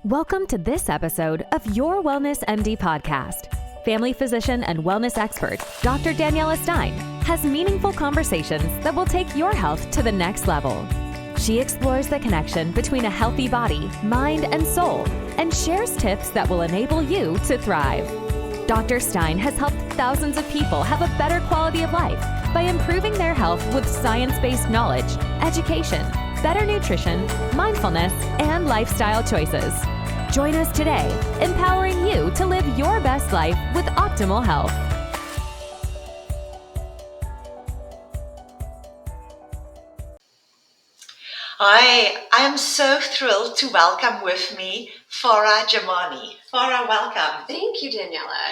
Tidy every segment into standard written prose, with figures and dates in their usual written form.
Welcome to this episode of Your Wellness MD podcast. Family physician and wellness expert, Dr. Daniela Stein, has meaningful conversations that will take your health to the next level. She explores the connection between a healthy body, mind, and soul, and shares tips that will enable you to thrive. Dr. Stein has helped thousands of people have a better quality of life by improving their health with science-based knowledge, education, better nutrition, mindfulness, and lifestyle choices. Join us today, empowering you to live your best life with optimal health. Hi, I am so thrilled to welcome with me Farah Jamani. Farah, welcome. Thank you, Daniela.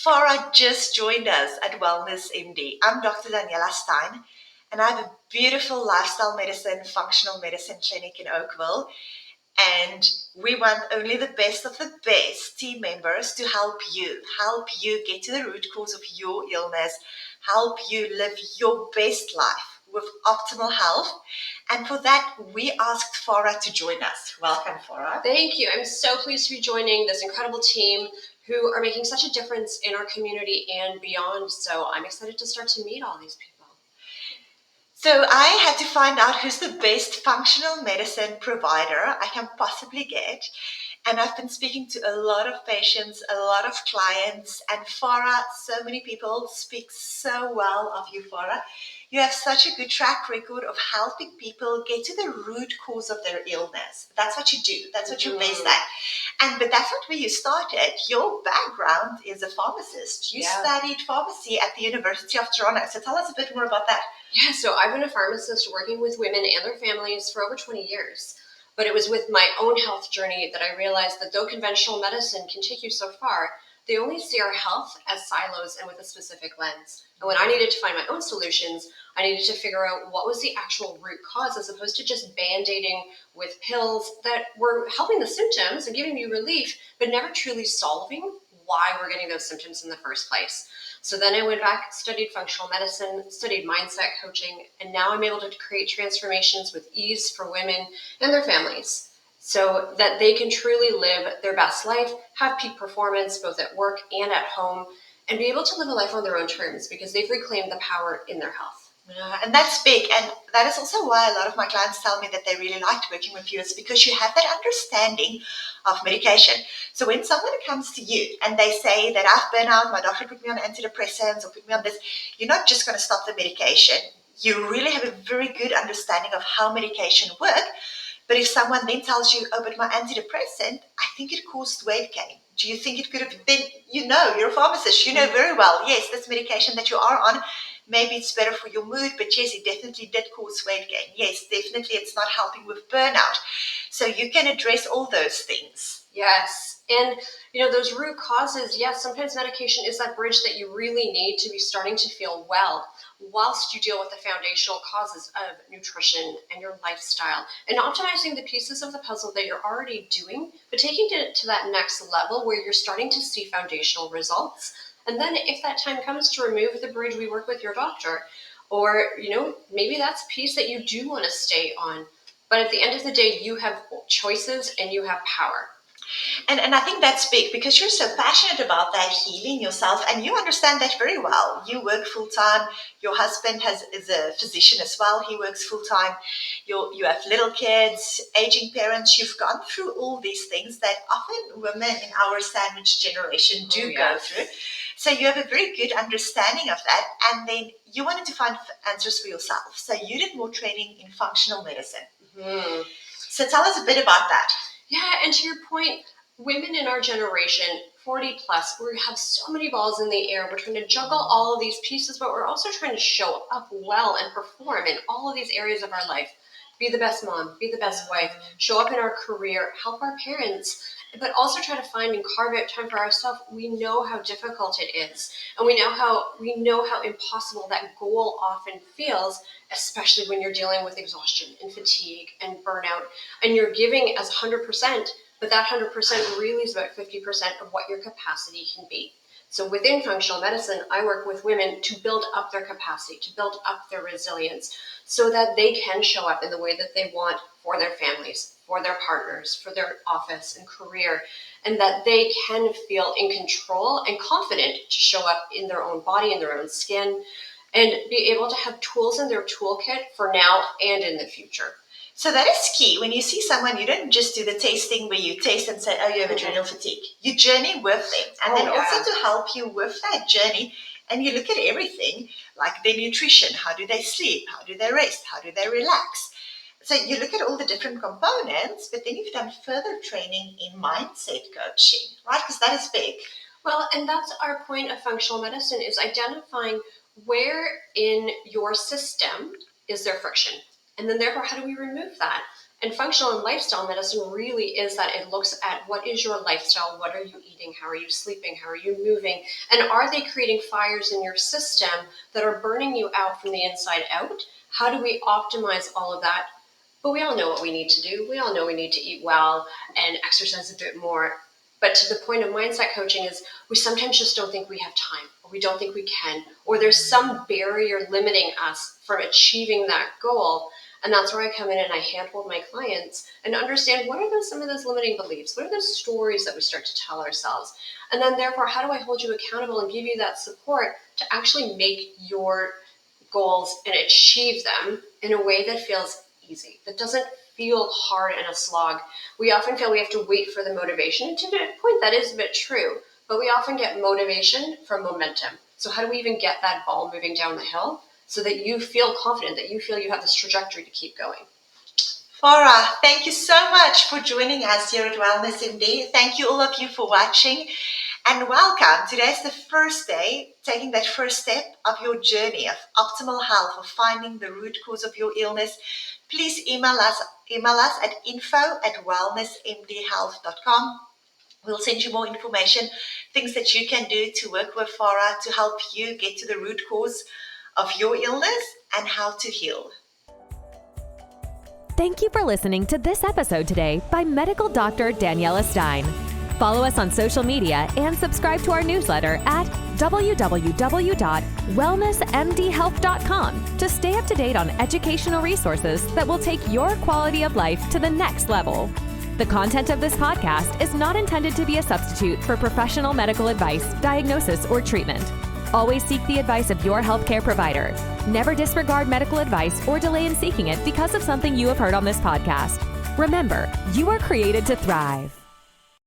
Farah just joined us at Wellness MD. I'm Dr. Daniela Stein, and I have a beautiful lifestyle medicine, functional medicine clinic in Oakville. And we want only the best of the best team members to help you get to the root cause of your illness, help you live your best life with optimal health. And for that, we asked Farah to join us. Welcome, Farah. Thank you. I'm so pleased to be joining this incredible team who are making such a difference in our community and beyond. So I'm excited to start to meet all these people. So I had to find out who's the best functional medicine provider I can possibly get. And I've been speaking to a lot of patients, a lot of clients, and Farah, so many people speak so well of you, Farah. You have such a good track record of helping people get to the root cause of their illness. That's what you do. That's what you're based at. But that's not where you started. Your background is a pharmacist. You studied pharmacy at the University of Toronto. So tell us a bit more about that. Yeah, so I've been a pharmacist working with women and their families for over 20 years. But it was with my own health journey that I realized that though conventional medicine can take you so far, they only see our health as silos and with a specific lens. And when I needed to find my own solutions, I needed to figure out what was the actual root cause as opposed to just band-aiding with pills that were helping the symptoms and giving me relief, but never truly solving why we're getting those symptoms in the first place. So then I went back, studied functional medicine, studied mindset coaching, and now I'm able to create transformations with ease for women and their families so that they can truly live their best life, have peak performance both at work and at home, and be able to live a life on their own terms because they've reclaimed the power in their health. And that's big. And that is also why a lot of my clients tell me that they really liked working with you. It's because you have that understanding of medication. So when someone comes to you and they say that I've been out, my doctor put me on antidepressants or put me on this, you're not just going to stop the medication. You really have a very good understanding of how medication works. But if someone then tells you, oh, but my antidepressant, I think it caused weight gain. Do you think it could have been, you're a pharmacist, you know very well, yes, this medication that you are on, maybe it's better for your mood, but yes, it definitely did cause weight gain. Yes, definitely it's not helping with burnout. So you can address all those things. Yes. And, those root causes, yes, sometimes medication is that bridge that you really need to be starting to feel well whilst you deal with the foundational causes of nutrition and your lifestyle and optimizing the pieces of the puzzle that you're already doing, but taking it to that next level where you're starting to see foundational results. And then if that time comes to remove the bridge, we work with your doctor. Or, maybe that's a piece that you do want to stay on. But at the end of the day, you have choices and you have power. And I think that's big because you're so passionate about that healing yourself and you understand that very well. You work full-time. Your husband is a physician as well. He works full-time. You have little kids, aging parents. You've gone through all these things that often women in our sandwich generation do go through. So you have a very good understanding of that. And then you wanted to find answers for yourself. So you did more training in functional medicine. Mm-hmm. So tell us a bit about that. Yeah, and to your point, women in our generation, 40 plus, we have so many balls in the air. We're trying to juggle all of these pieces, but we're also trying to show up well and perform in all of these areas of our life. Be the best mom, be the best wife, show up in our career, help our parents, but also try to find and carve out time for ourselves. We know how difficult it is, and we know how impossible that goal often feels, especially when you're dealing with exhaustion and fatigue and burnout, and you're giving as 100%, but that 100% really is about 50% of what your capacity can be. So within functional medicine, I work with women to build up their capacity, to build up their resilience, so that they can show up in the way that they want for their families, for their partners, for their office and career, and that they can feel in control and confident to show up in their own body, in their own skin, and be able to have tools in their toolkit for now and in the future. So that is key. When you see someone, you don't just do the tasting where you taste and say, oh, you have adrenal fatigue. You journey with them. And then also to help you with that journey, and you look at everything, like their nutrition. How do they sleep? How do they rest? How do they relax? So you look at all the different components, but then you've done further training in mindset coaching, right? Because that is big. Well, and that's our point of functional medicine, is identifying where in your system is there friction. And then therefore, how do we remove that? And functional and lifestyle medicine really is that it looks at what is your lifestyle, what are you eating, how are you sleeping, how are you moving, and are they creating fires in your system that are burning you out from the inside out? How do we optimize all of that? But we all know what we need to do. We all know we need to eat well and exercise a bit more. But to the point of mindset coaching is we sometimes just don't think we have time, or we don't think we can, or there's some barrier limiting us from achieving that goal. And that's where I come in and I handhold my clients and understand what are some of those limiting beliefs? What are those stories that we start to tell ourselves? And then therefore, how do I hold you accountable and give you that support to actually make your goals and achieve them in a way that feels easy, that doesn't feel hard and a slog? We often feel we have to wait for the motivation. And to a point, that is a bit true, but we often get motivation from momentum. So how do we even get that ball moving down the hill so that you feel confident, that you feel you have this trajectory to keep going? Farah, thank you so much for joining us here at Wellness MD. Thank you all of you for watching, and welcome. Today's the first day, taking that first step of your journey of optimal health, of finding the root cause of your illness. Please email us at info@wellnessmdhealth.com. We'll send you more information, things that you can do to work with Farah to help you get to the root cause of your illness and how to heal. Thank you for listening to this episode today by medical doctor Daniela Stein. Follow us on social media and subscribe to our newsletter at www.wellnessmdhealth.com to stay up to date on educational resources that will take your quality of life to the next level. The content of this podcast is not intended to be a substitute for professional medical advice, diagnosis, or treatment. Always seek the advice of your healthcare provider. Never disregard medical advice or delay in seeking it because of something you have heard on this podcast. Remember, you are created to thrive.